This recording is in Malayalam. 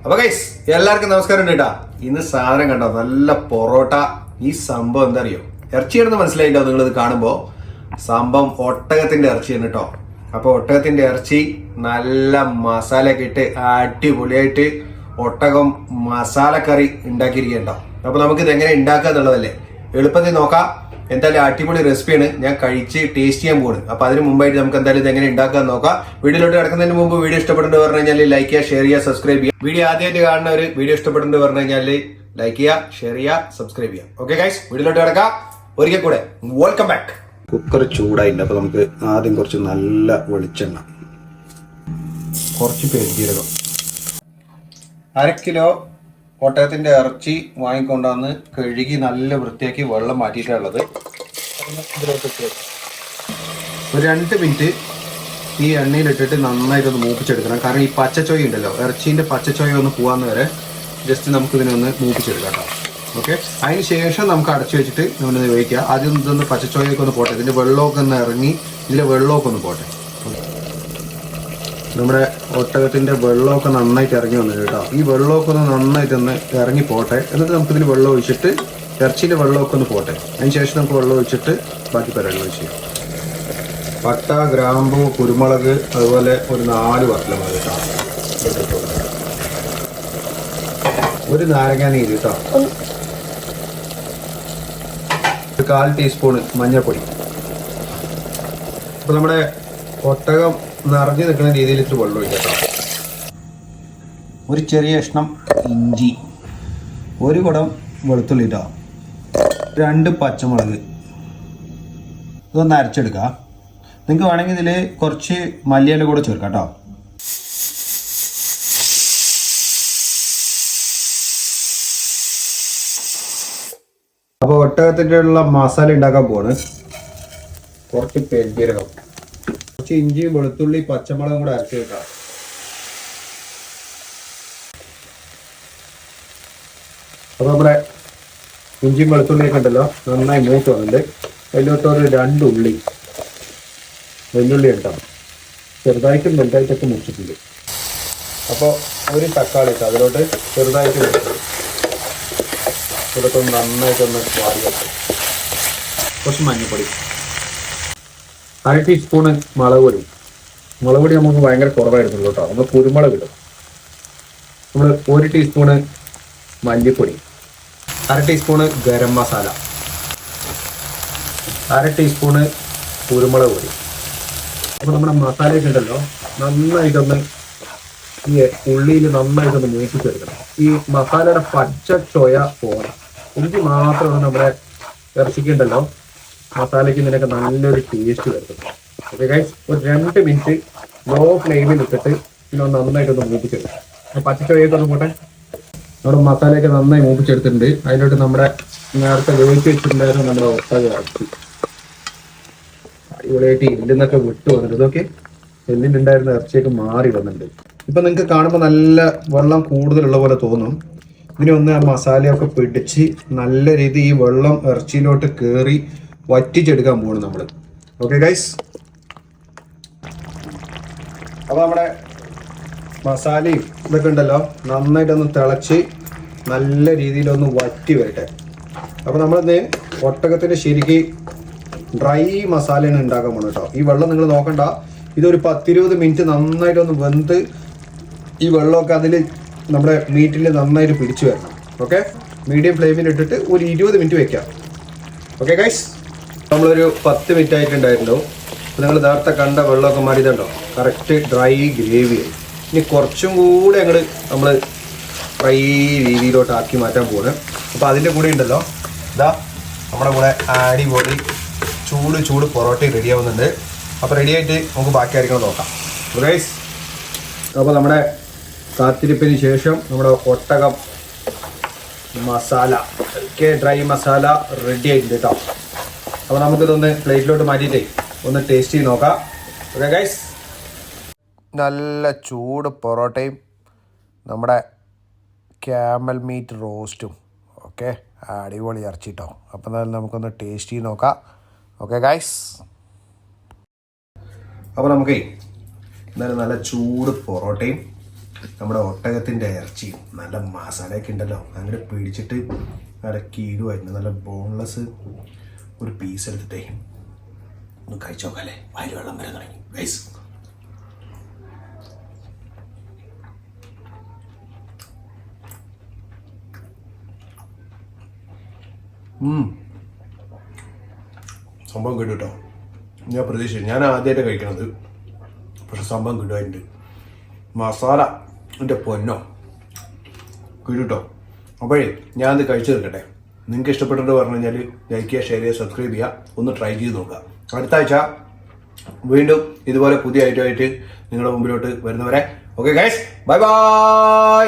അപ്പോൾ ഗൈസ് എല്ലാവർക്കും നമസ്കാരം കേട്ടാ. ഇന്ന് സാധനം കണ്ടോ, നല്ല പൊറോട്ട. ഈ സംഭവം എന്താ അറിയോ, ഇറച്ചിയാണെന്ന് മനസ്സിലായിട്ടോ നിങ്ങളിത് കാണുമ്പോൾ. സംഭവം ഒട്ടകത്തിന്റെ ഇറച്ചിയാണ് കേട്ടോ. അപ്പോൾ ഒട്ടകത്തിന്റെ ഇറച്ചി നല്ല മസാലയൊക്കെ ഇട്ട് അടിപൊളിയായിട്ട് ഒട്ടകം മസാലക്കറി ഉണ്ടാക്കിയിരിക്കട്ടോ. അപ്പോൾ നമുക്കിത് എങ്ങനെ ഉണ്ടാക്കുക എന്നുള്ളതല്ലേ, എളുപ്പത്തിൽ നോക്കാം. എന്തായാലും അടിപൊളി റെസിപ്പിയാണ്, ഞാൻ കഴിച്ച് ടേസ്റ്റ് ചെയ്യാൻ പോകുന്നത്. അപ്പൊ അതിന് മുമ്പായിട്ട് നമുക്ക് എന്തായാലും ഇത് എങ്ങനെ ഉണ്ടാക്കാൻ നോക്കാം. വീഡിയോയിലോട്ട് കിടക്കുന്നതിന് മുമ്പ് വീഡിയോ ഇഷ്ടപ്പെടുന്നത് പറഞ്ഞു കഴിഞ്ഞാൽ ലൈക്ക് ചെയ്യുക, ഷെയർ ചെയ്യുക, സബ്സ്ക്രൈബ് ചെയ്യുക. വീഡിയോ ആദ്യമായിട്ട് കാണുന്ന ഒരു വീഡിയോ ഇഷ്ടപ്പെടുന്നത് പറഞ്ഞു കഴിഞ്ഞാൽ ലൈക്ക് ചെയ്യുക, ഷെയർ ചെയ്യുക, സബ്സ്ക്രൈബ് ചെയ്യുക. ഓക്കെ ഗൈസ്, വീഡിയോയിലോട്ട് കിടക്കാം. ഒരിക്കൽ കൂടെ വെൽക്കം ബാക്ക്. കുക്കർ ചൂടായിട്ടുണ്ട്. അപ്പൊ നമുക്ക് ആദ്യം കുറച്ച് നല്ല വെളിച്ചെണ്ണ, കുറച്ച് പെരുംജീരകം, 1/2 കിലോ ഒട്ടകത്തിന്റെ ഇറച്ചി വാങ്ങിക്കൊണ്ടുവന്ന് കഴുകി നല്ല വൃത്തിയാക്കി വെള്ളം മാറ്റിയിട്ടുള്ളത്. ഒരു 2 മിനിറ്റ് ഈ എണ്ണയിലിട്ടിട്ട് നന്നായിട്ടൊന്ന് മൂപ്പിച്ചെടുക്കണം. കാരണം ഈ പച്ചച്ചോയ ഉണ്ടല്ലോ, ഇറച്ചീൻ്റെ പച്ചച്ചോയ ഒന്ന് പോകാന്ന് വരെ ജസ്റ്റ് നമുക്ക് ഇതിനൊന്ന് മൂപ്പിച്ചെടുക്കാം കേട്ടോ. ഓക്കെ, അതിന് ശേഷം നമുക്ക് അടച്ചു വെച്ചിട്ട് നമ്മളിത് വേവിക്കുക. ആദ്യം ഇതൊന്ന് പച്ചച്ചോയൊക്കെ ഒന്ന് പോട്ടെ, ഇതിൻ്റെ വെള്ളമൊക്കെ ഒന്ന് ഇറങ്ങി ഇതിൻ്റെ വെള്ളമൊക്കെ ഒന്ന് പോട്ടെ. നമ്മുടെ ഒട്ടകത്തിൻ്റെ വെള്ളമൊക്കെ നന്നായിട്ട് ഇറങ്ങി വന്നു കേട്ടോ. ഈ വെള്ളമൊക്കെ ഒന്ന് നന്നായിട്ടൊന്ന് ഇറങ്ങി പോട്ടെ. എന്നിട്ട് നമുക്കിതിൽ വെള്ളം ഒഴിച്ചിട്ട് ഇറച്ചിൻ്റെ വെള്ളമൊക്കെ ഒന്ന് പോട്ടെ. അതിന് ശേഷം നമുക്ക് വെള്ളം ഒഴിച്ചിട്ട് ബാക്കി പരിപാടികൾ ചെയ്യാം. പട്ട, ഗ്രാമ്പു, കുരുമുളക്, അതുപോലെ ഒരു 4 വറ്റൽമുളക് കേട്ടോ. ഒരു നാരങ്ങ നീര് കേട്ടോ. ഒരു 1/4 ടീസ്പൂണ് മഞ്ഞൾപ്പൊടി. അപ്പോൾ നമ്മുടെ ഒട്ടകം നിറഞ്ഞു നിൽക്കുന്ന രീതിയിൽ ഇത്തിരി വെള്ളം ഒഴിക്കാം. ഒരു ചെറിയ കഷ്ണം ഇഞ്ചി, 1 കുടം വെളുത്തുള്ളി ഇട്ടോ, 2 പച്ചമുളക്. ഇതൊന്ന് അരച്ചെടുക്കുക. നിങ്ങൾക്ക് വേണമെങ്കിൽ ഇതിൽ കുറച്ച് മല്ലിയില കൂടെ ചേർക്കാം കേട്ടോ. അപ്പോൾ ഒട്ടകത്തിൻ്റെ ഉള്ള മസാല ഉണ്ടാക്കാൻ പോവാണ്. കുറച്ച് പെരുംജീരകം, കുറച്ച് ഇഞ്ചിയും വെളുത്തുള്ളി പച്ചമുളകും കൂടെ അരച്ച് വെക്കാം. അപ്പോൾ നമ്മുടെ ഇഞ്ചിയും വെളുത്തുള്ളിയൊക്കെ ഉണ്ടല്ലോ നന്നായി മൂത്ത് വന്നിട്ട് അതിലോട്ടൊരു 2 ഉള്ളി, വെല്ലുള്ളി ഉണ്ടാവും, ചെറുതായിട്ടും വലുതായിട്ടൊക്കെ മുറിച്ചിട്ടുണ്ട്. അപ്പോൾ ഒരു തക്കാളി ഇട്ട് അതിലോട്ട് ചെറുതായിട്ട് മുറിച്ചത്. ഇതൊക്കെ നന്നായിട്ടൊന്ന് വാരി വെക്കും. കുറച്ച് മഞ്ഞൾപ്പൊടി, 1/2 ടീസ്പൂണ് മുളക് പൊടി. മുളക് പൊടി നമുക്ക് ഭയങ്കര കുറവായിരുന്നുള്ളൂ കേട്ടോ. നമ്മൾ കുരുമുളക് ഇടും. നമ്മൾ 1 ടീസ്പൂണ് മല്ലിപ്പൊടി, 1/2 ടീസ്പൂണ് ഗരം മസാല, 1/2 ടീസ്പൂണ് കുരുമുളക് പൊടി. അപ്പോൾ നമ്മുടെ മസാലയൊക്കെ ഉണ്ടല്ലോ നന്നായിട്ടൊന്ന് ഈ ഉള്ളിയിൽ നന്നായിട്ടൊന്ന് മൂപ്പിച്ചെടുക്കണം. ഈ മസാലയുടെ പച്ച ചോയ പോകണം. എനിക്ക് മാത്രമാണ് നമ്മുടെ ഇറച്ചിക്കുണ്ടല്ലോ മസാലയ്ക്ക് ഇതിനൊക്കെ നല്ലൊരു ടേസ്റ്റ് വരുന്നത്. ഓക്കെ ഗൈസ്, ഒരു 2 മിനിറ്റ് ലോ ഫ്ലെയിമിൽ ഇട്ടിട്ട് പിന്നെ നന്നായിട്ടൊന്ന് മൂപ്പിച്ചെടുക്കാം. പച്ചച്ചോയൊക്കെ ഒന്ന് പോട്ടെ. നമ്മുടെ മസാലയൊക്കെ നന്നായി മൂപ്പിച്ചെടുത്തിട്ടുണ്ട്. അതിലോട്ട് നമ്മുടെ നേരത്തെ വേവിച്ച് വെച്ചിട്ടുണ്ടായിരുന്നു നമ്മുടെ ഒട്ടക ഇറച്ചി. അടിപൊളിയായിട്ട് എല്ലിന്നൊക്കെ വിട്ടു വന്നിട്ട് ഇതൊക്കെ എല്ലിലുണ്ടായിരുന്ന ഇറച്ചിയൊക്കെ മാറി വന്നിട്ടുണ്ട്. ഇപ്പം നിങ്ങൾക്ക് കാണുമ്പോൾ നല്ല വെള്ളം കൂടുതലുള്ള പോലെ തോന്നും. ഇതിനെ ഒന്ന് ആ മസാലയൊക്കെ പിടിച്ച് നല്ല രീതിയിൽ ഈ വെള്ളം ഇറച്ചിയിലോട്ട് കയറി വറ്റിച്ചെടുക്കാൻ പോകണം നമ്മൾ. ഓക്കെ ഗൈസ്, അപ്പോൾ നമ്മുടെ മസാലയും ഇതൊക്കെ ഉണ്ടല്ലോ നന്നായിട്ടൊന്ന് തിളച്ച് നല്ല രീതിയിലൊന്ന് വറ്റി വരട്ടെ. അപ്പോൾ നമ്മളിന്ന് ഒട്ടകത്തിൻ്റെ ശരിക്ക് ഡ്രൈ മസാലയാണ് ഉണ്ടാക്കാൻ പോകണം കേട്ടോ. ഈ വെള്ളം നിങ്ങൾ നോക്കണ്ട, ഇതൊരു 10-20 മിനിറ്റ് നന്നായിട്ടൊന്ന് വെന്ത് ഈ വെള്ളമൊക്കെ അതിൽ നമ്മുടെ മീറ്റിൽ നന്നായിട്ട് പിടിച്ചു വരണം. ഓക്കെ, മീഡിയം ഫ്ലെയിമിൽ ഇട്ടിട്ട് ഒരു 20 മിനിറ്റ് വെക്കാം. ഓക്കെ ഗൈസ്, നമ്മളൊരു 10 മിനിറ്റ് ആയിട്ടുണ്ടായിരുന്നു. നിങ്ങൾ നേരത്തെ കണ്ട വെള്ളമൊക്കെ മാറിയതുണ്ടോ, കറക്റ്റ് ഡ്രൈ ഗ്രേവി. ഇനി കുറച്ചും കൂടെ അങ്ങോട്ട് നമ്മൾ ഫ്രൈ രീതിയിലോട്ട് ആക്കി മാറ്റാൻ പോകുന്നത്. അപ്പോൾ അതിൻ്റെ കൂടെ ഉണ്ടല്ലോ ഇതാ നമ്മുടെ കൂടെ അടിപൊളി ചൂട് പൊറോട്ടയും റെഡി ആവുന്നുണ്ട്. അപ്പോൾ റെഡി ആയിട്ട് നമുക്ക് ബാക്കി കാര്യങ്ങൾ നോക്കാം. ഗൈസ്, അപ്പോൾ നമ്മുടെ കാത്തിരിപ്പിന് ശേഷം നമ്മുടെ ഒട്ടകം മസാല ഡ്രൈ മസാല റെഡി ആയിട്ടുണ്ട് കേട്ടോ. അപ്പോൾ നമുക്കിതൊന്ന് പ്ലേറ്റിലോട്ട് മാറ്റിയിട്ടേ ഒന്ന് ടേസ്റ്റ് ചെയ്ത് നോക്കാം. ഓക്കെ ഗൈസ്, നല്ല ചൂട് പൊറോട്ടയും നമ്മുടെ ക്യാമൽ മീറ്റ് റോസ്റ്റും ഓക്കെ അടിപൊളി ഇറച്ചി കേട്ടോ. അപ്പോൾ എന്തായാലും നമുക്കൊന്ന് ടേസ്റ്റ് ചെയ്ത് നോക്കാം. ഓക്കെ ഗൈസ്, അപ്പോൾ നമുക്കേ എന്തായാലും നല്ല ചൂട് പൊറോട്ടയും നമ്മുടെ ഒട്ടകത്തിൻ്റെ ഇറച്ചി നല്ല മസാലയൊക്കെ ഉണ്ടല്ലോ, അങ്ങനെ പിടിച്ചിട്ട് നല്ല കീഴുമായിരുന്നു. നല്ല ബോൺലെസ് ഒരു പീസ് എടുത്തിട്ടേ ഒന്ന് കഴിച്ചു നോക്കാല്ലേ. വായിൽ വെള്ളം വരെ തുടങ്ങി ഗൈസ്. സംഭവം കിട്ടും കേട്ടോ. ഞാൻ പ്രതീക്ഷിച്ചു, ഞാൻ ആദ്യമായിട്ട് കഴിക്കണത്, പക്ഷെ സംഭവം കിട്ടുമായിട്ടുണ്ട്. മസാല എൻ്റെ പൊന്നോ കിട്ടും കേട്ടോ. അപ്പോഴേ ഞാനത് കഴിച്ചു തീർക്കട്ടെ. നിങ്ങൾക്ക് ഇഷ്ടപ്പെട്ടിട്ട് പറഞ്ഞു കഴിഞ്ഞാൽ ലൈക്ക് ചെയ്യുക, ഷെയർ ചെയ്യുക, സബ്സ്ക്രൈബ് ചെയ്യുക, ഒന്ന് ട്രൈ ചെയ്ത് നോക്കുക. അടുത്ത ആഴ്ച വീണ്ടും ഇതുപോലെ പുതിയ ഐറ്റമായിട്ട് നിങ്ങളുടെ മുമ്പിലോട്ട് വരുന്നവരെ ഓക്കെ ഗൈസ്, ബൈ ബൈ.